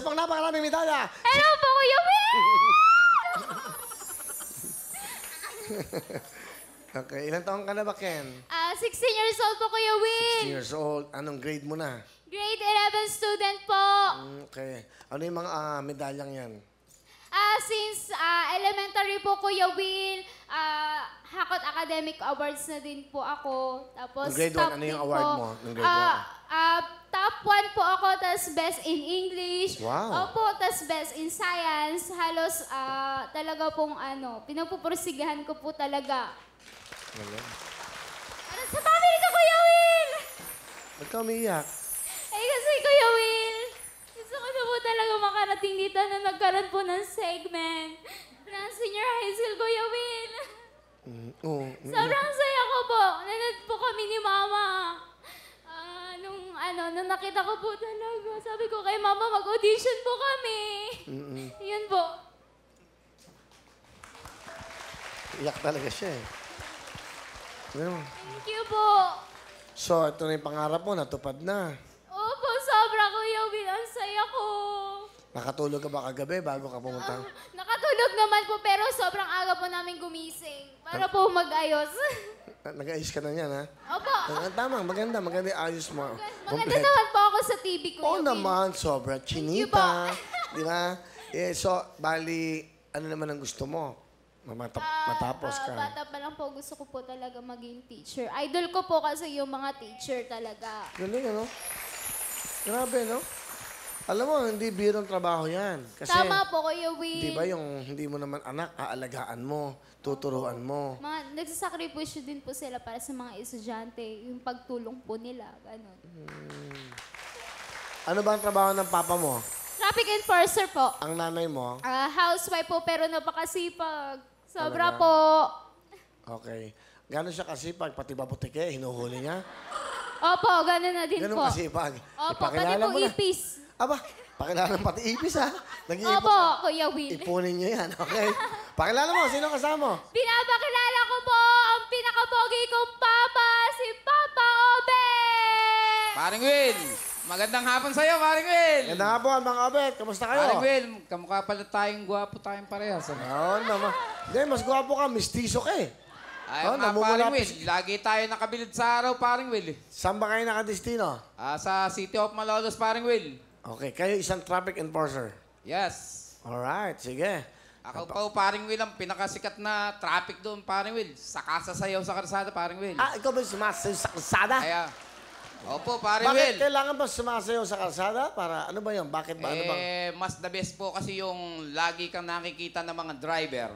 pang napakaraming medalya. Hello po, Kuya Will! Okay, ilang taong ka na ba, Ken? 16 years old po, Kuya Will. 16 years old. Anong grade mo na? Grade 11 student po. Okay. Ano yung mga medalyang yan? Since elementary po, Kuya Will, Hakot Academic Awards na din po ako. Tapos Nung grade 1, top ano yung din award po. mo? Nung grade 1? Top 1 po ako, tas best in English. Wow. Opo, tas best in science. Halos talaga pong pinagpupursigahan ko po talaga. Ano sa family ko, Kuya Will? Ba't ka umiiyak? Kasi Kuya Will, gusto ko na po talaga makarating dito na nagkaroon po ng segment ng senior high school, Kuya Will. Oo. Sobrang saya ko po. Nanood po kami ni Mama. Nung nakita ko po talaga, sabi ko kay Mama, mag-audition po kami. Yun po. Iyak talaga siya eh. Thank you po. So, ito na yung pangarap mo, natupad na. Opo, sobra, Kuya Will. Ang saya ko. Nakatulog ka ba kagabi bago ka pumunta? Nakatulog naman po, pero sobrang aga po namin gumising para po mag-ayos. Nag-ayos ka na yan, ha? Opo. Tama, maganda yung ayos mo. Maganda naman po ako sa TV, Kuya Oo Will. naman, sobra chinita. Di ba? So, bali, ano naman ang gusto mo? Matapos ka. Bata pa lang po, gusto ko po talaga maging teacher. Idol ko po kasi yung mga teacher talaga. Galing, ano? Grabe, no? Alam mo, hindi birong trabaho yan. Kasi, Tama po, Kuya Will. di ba yung hindi mo naman anak, aalagaan mo, tuturuan mo. Nagsasakripisyo din po sila para sa mga estudyante. Yung pagtulong po nila, gano'n. Ano ba ang trabaho ng papa mo? Traffic enforcer po. Ang nanay mo? Housewife po, pero napakasipag. Sobra Talaga? po. Okay. Gano'n siya kasipag, pati babutike, hinuhuli niya? Opo, gano'n na din Gano'n po. kasipag. Opo, pati Ipakilala po mo na. ipis. Aba, pakilala mo pati ipis, ha? Nag-iipis Opo, ka. Kuya Will. Ipunin niyo yan, okay? Pakilala mo, sino kasama mo? Pinapakilala ko po ang pinakapogi kong papa, si Papa Obe! Paring Will, magandang hapon sa'yo, Paring Will. Ganda nga po, mga kabet. Kamusta kayo? Paring Will, kamukha pala tayong gwapo tayong parehas. Oo naman. Hindi, mas gwapo ka. Mistiso ka eh. Ayaw nga, namumula Paring Will. Lagi tayo nakabilid sa araw, Paring Will. Saan ba kayo nakadestino? Sa City of Malolos, Paring Will. Okay, kayo isang traffic enforcer. Yes. Alright, sige. Ako pa, Paring Will, ang pinakasikat na traffic doon, Paring Will. Saka sasayaw sa karsada, Paring Will. Ikaw ba sumasayaw sa kalsada? Opo, Paring Bakit Will. kailangan ba sumasayaw sa kalsada? Para ano ba yun? Bakit ba? Ano bang? Mas the best po kasi yung lagi kang nakikita ng mga driver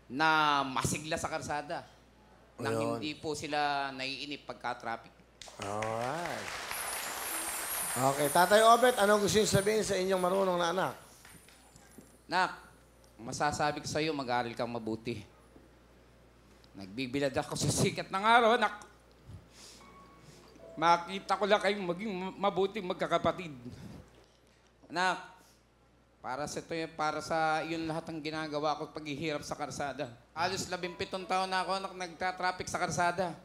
na masigla sa karsada. Nang Ayun. hindi po sila naiinip pagka-traffic. Alright. Okay, Tatay Obet, anong gusto niyo sabihin sa inyong marunong na anak? Nak, masasabi ko sa'yo, mag-aaral kang mabuti. Nagbibilad ako sa sikat ng araw, nak. Makita ko lang kayong maging mabuting magkakapatid. Anak, para sa yun lahat ang ginagawa ko paghihirap sa karsada. Halos 17 taon na ako, anak, nagta-traffic sa karsada.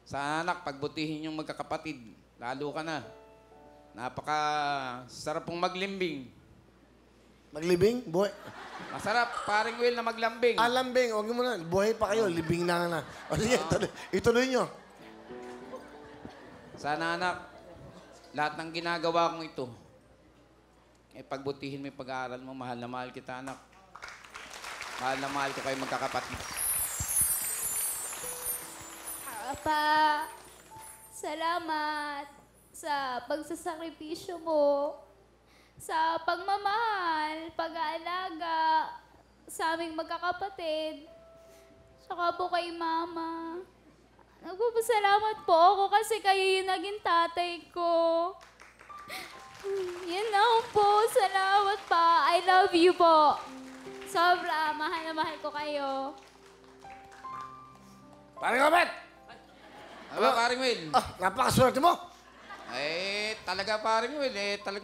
Sana, anak, pagbutihin yung magkakapatid. Lalo ka na. Napaka-sarap pong maglimbing. Maglibing? Buhay? Masarap, Paring Will, na maglambing. Lambing, huwag mo na. Buhay pa kayo, libing na na. O sige, ituloy nyo. Sana, anak, lahat ng ginagawa kong ito, pagbutihin mo yung pag-aaral mo. Mahal na mahal kita, anak. Mahal na mahal ko kayo magkakapatid. Papa, salamat sa pagsasakripisyo mo, sa pagmamahal, pag-aalaga sa aming magkakapatid, saka po kay Mama. Nagpapasalamat po ako kasi kayo yung naging tatay ko. Yan lang po. Salamat pa. I love you po. Sobra. Mahal na mahal ko kayo. Paring Obet! Aba, Paring Will. Napakaswerte mo. Talaga, Paring Will.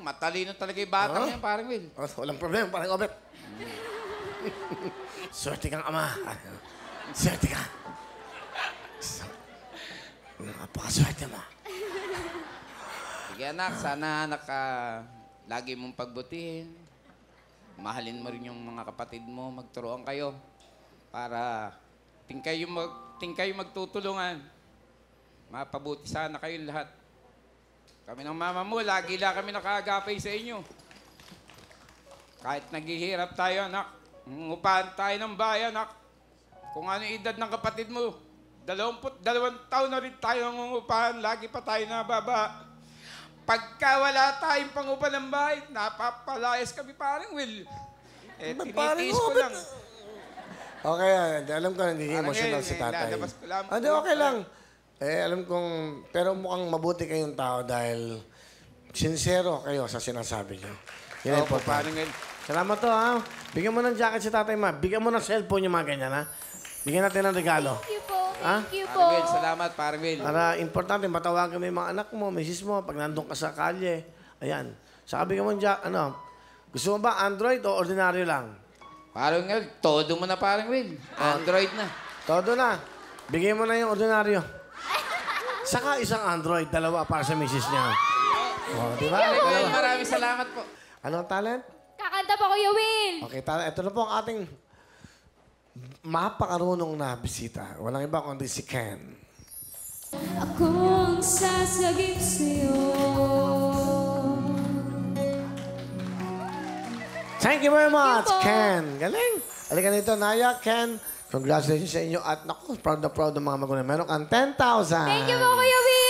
Matalino talaga yung batang yan, Paring Will. Walang problema, Paring Obet. Swerte kang ama. Swerte ka. Napakaswerte mo. Sige, anak. Sana, anak, lagi mong pagbutihin. Mahalin mo rin yung mga kapatid mo, magturuan kayo para ting kayo magtutulungan. Mapabuti sana kayong lahat. Kami ng mama mo, lagi lang kami nakaagapay sa inyo. Kahit naghihirap tayo, anak, upahan tayo ng bayan, anak. Kung ano yung edad ng kapatid mo, 22 taon na rin tayo nangungupahan, lagi pa tayo nababa. Pagka wala tayong pangupa ng bahay, napapalayas kami parang Will. Tinitiis ko lang. Okay, alam ko nagiging Parang emotional ngayon, si tatay. lalabas ko lang. Hindi, okay lang. Alam kong, pero mukhang mabuti kayong tao dahil sincero kayo sa sinasabi niyo. Yan ang Opo, importante. parang ngayon. Salamat to, ha? Bigyan mo ng jacket si tatay, ma. Bigyan mo ng cellphone yung mga ganyan, ha? Bigyan natin ng regalo. Thank you po. Ha? Thank you po. Parang Will, salamat, parang Will. Para importante, matawagan mo yung mga anak mo, misis mo, pag nandun ka sa kalye. Ayan. Saka bigyan mo ng gusto mo ba Android o ordinaryo lang? Parang Will, todo mo na parang Will. Android na. Todo na. Bigyan mo na yung ordinaryo. Saka isang Android, dalawa para sa misis niya. O, di ba? Parang Will, Dalawa. maraming salamat po. Anong talent? Kakanta po, Kuya Will. Okay, ito na po ang ating mapakarunong na bisita. Walang iba kundi si Ken. Akong sasagip sa'yo. Thank you very much, Thank you po. Ken. Galing. Halika nito, Naya, Ken. Congratulations sa inyo. At naku, proud na mga magulang. Meron kang 10,000. Thank you po, Kuya Will.